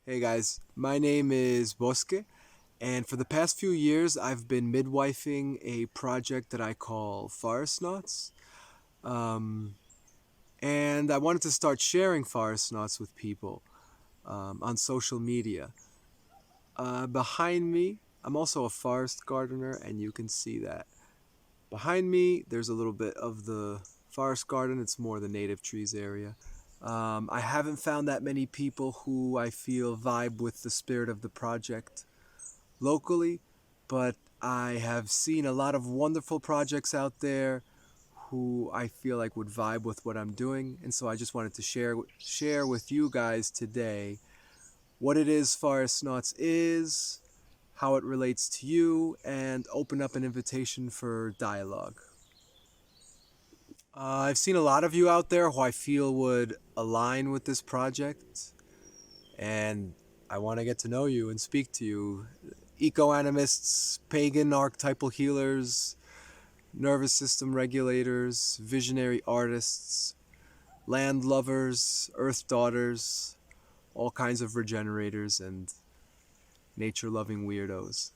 Hey guys, my name is Bosque, and for the past few years, I've been midwifing a project that I call Foresnauts. Um, and I wanted to start sharing Foresnauts with people on social media. Behind me, I'm also a forest gardener, and you can see that. Behind me, there's a little bit of the forest garden, it's more the native trees area. I haven't found that many people who I feel vibe with the spirit of the project locally, but I have seen a lot of wonderful projects out there who I feel like would vibe with what I'm doing, and so I just wanted to share with you guys today what it is Foresnauts is, how it relates to you, and open up an invitation for dialogue. I've seen a lot of you out there who I feel would align with this project, and I want to get to know you and speak to you. Eco-animists, pagan archetypal healers, nervous system regulators, visionary artists, land lovers, earth daughters, all kinds of regenerators and nature-loving weirdos.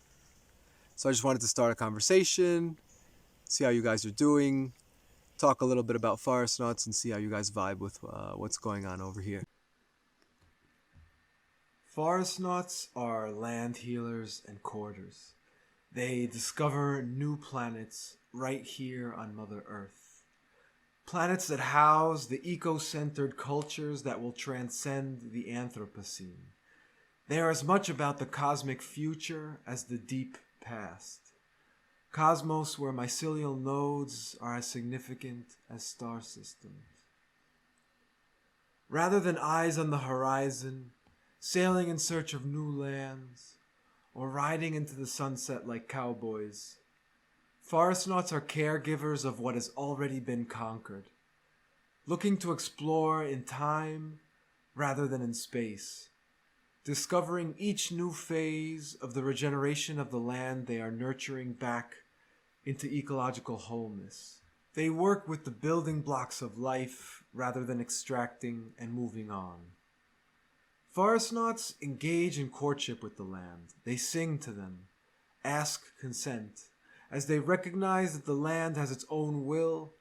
So I just wanted to start a conversation, see how you guys are doing, talk a little bit about forest nuts, and see how you guys vibe with what's going on over here. Foresnauts are land healers and courters. They discover new planets right here on Mother Earth. Planets that house the eco-centered cultures that will transcend the Anthropocene. They are as much about the cosmic future as the deep past. Cosmos where mycelial nodes are as significant as star systems. Rather than eyes on the horizon, sailing in search of new lands, or riding into the sunset like cowboys, Foresnauts are caregivers of what has already been conquered, looking to explore in time rather than in space, discovering each new phase of the regeneration of the land they are nurturing back into ecological wholeness. They work with the building blocks of life rather than extracting and moving on. Foresnauts engage in courtship with the land. They sing to them, ask consent, as they recognize that the land has its own will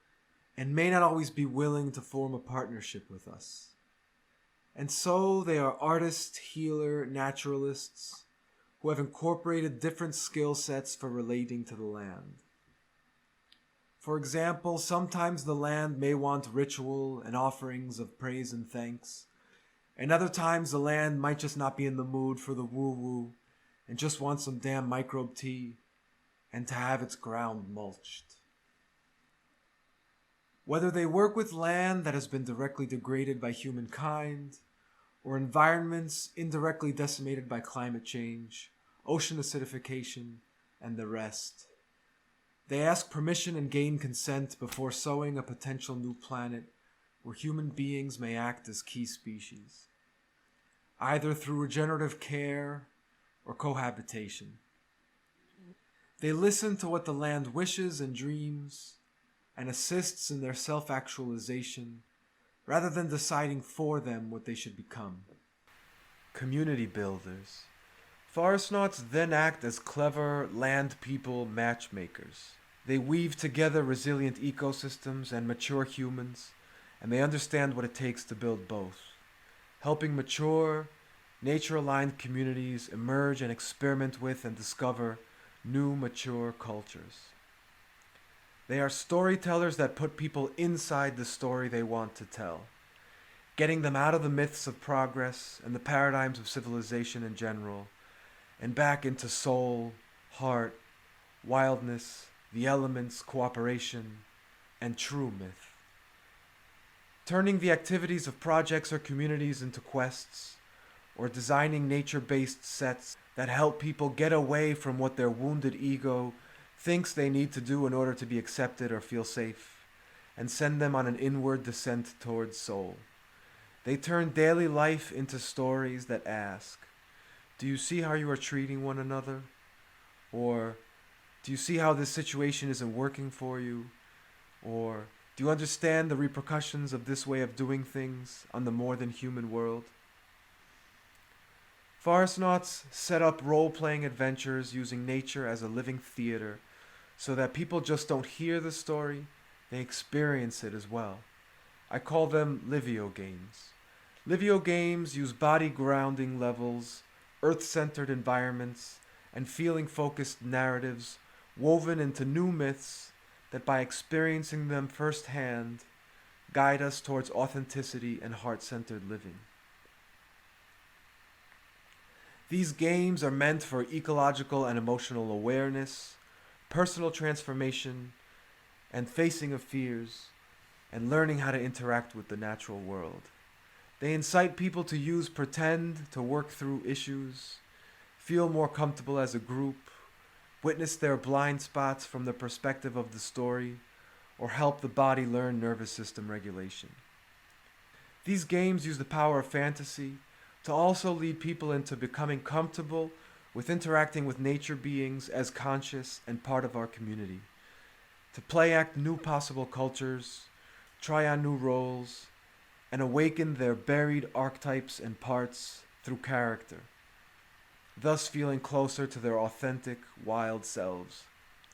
and may not always be willing to form a partnership with us. And so they are artist, healer, naturalists who have incorporated different skill sets for relating to the land. For example, sometimes the land may want ritual and offerings of praise and thanks, and other times the land might just not be in the mood for the woo-woo and just want some damn microbe tea and to have its ground mulched. Whether they work with land that has been directly degraded by humankind, or environments indirectly decimated by climate change, ocean acidification, and the rest, they ask permission and gain consent before sowing a potential new planet where human beings may act as key species, either through regenerative care or cohabitation. They listen to what the land wishes and dreams and assists in their self-actualization rather than deciding for them what they should become. Community builders. Foresnauts then act as clever land people matchmakers. They weave together resilient ecosystems and mature humans, and they understand what it takes to build both, helping mature, nature-aligned communities emerge and experiment with and discover new mature cultures. They are storytellers that put people inside the story they want to tell, getting them out of the myths of progress and the paradigms of civilization in general, and back into soul, heart, wildness, the elements, cooperation, and true myth. Turning the activities of projects or communities into quests, or designing nature-based sets that help people get away from what their wounded ego thinks they need to do in order to be accepted or feel safe, and send them on an inward descent towards soul. They turn daily life into stories that ask, do you see how you are treating one another? Or, do you see how this situation isn't working for you? Or, do you understand the repercussions of this way of doing things on the more than human world? Foresnauts set up role-playing adventures using nature as a living theater so that people just don't hear the story, they experience it as well. I call them liveo games. Liveo games use body grounding levels, earth-centered environments, and feeling-focused narratives woven into new myths that by experiencing them firsthand guide us towards authenticity and heart-centered living. These games are meant for ecological and emotional awareness, personal transformation, and facing of fears, and learning how to interact with the natural world. They incite people to use pretend to work through issues, feel more comfortable as a group, witness their blind spots from the perspective of the story, or help the body learn nervous system regulation. These games use the power of fantasy to also lead people into becoming comfortable with interacting with nature beings as conscious and part of our community, to play act new possible cultures, try on new roles, and awaken their buried archetypes and parts through character, thus feeling closer to their authentic, wild selves.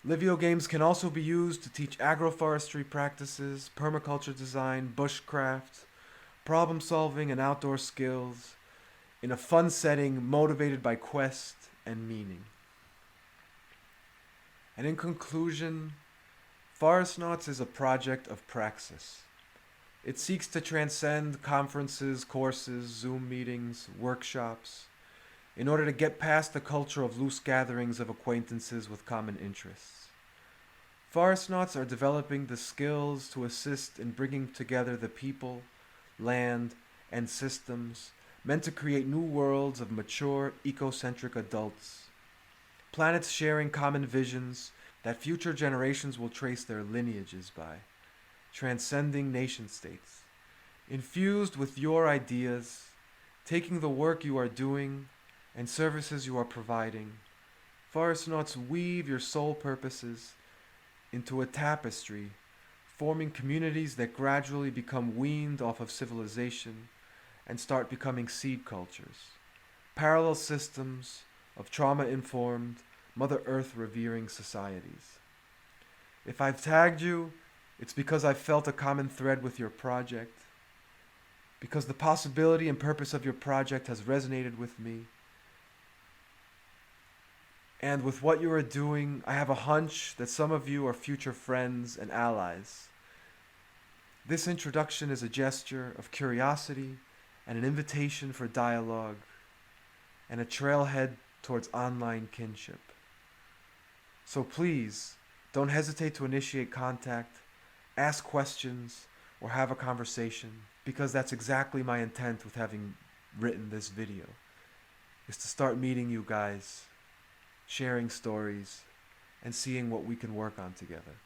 Liveo games can also be used to teach agroforestry practices, permaculture design, bushcraft, problem solving, and outdoor skills in a fun setting motivated by quest and meaning. And in conclusion, Foresnauts is a project of praxis. It seeks to transcend conferences, courses, Zoom meetings, workshops, in order to get past the culture of loose gatherings of acquaintances with common interests. Foresnauts are developing the skills to assist in bringing together the people, land, and systems meant to create new worlds of mature, ecocentric adults, planets sharing common visions that future generations will trace their lineages by, transcending nation-states, infused with your ideas, taking the work you are doing and services you are providing. Foresnauts weave your soul purposes into a tapestry, forming communities that gradually become weaned off of civilization and start becoming seed cultures, parallel systems of trauma-informed, Mother Earth revering societies. If I've tagged you, it's because I've felt a common thread with your project, because the possibility and purpose of your project has resonated with me. And with what you are doing, I have a hunch that some of you are future friends and allies. This introduction is a gesture of curiosity and an invitation for dialogue and a trailhead towards online kinship. So please, don't hesitate to initiate contact, ask questions, or have a conversation, because that's exactly my intent with having written this video, is to start meeting you guys, sharing stories, and seeing what we can work on together.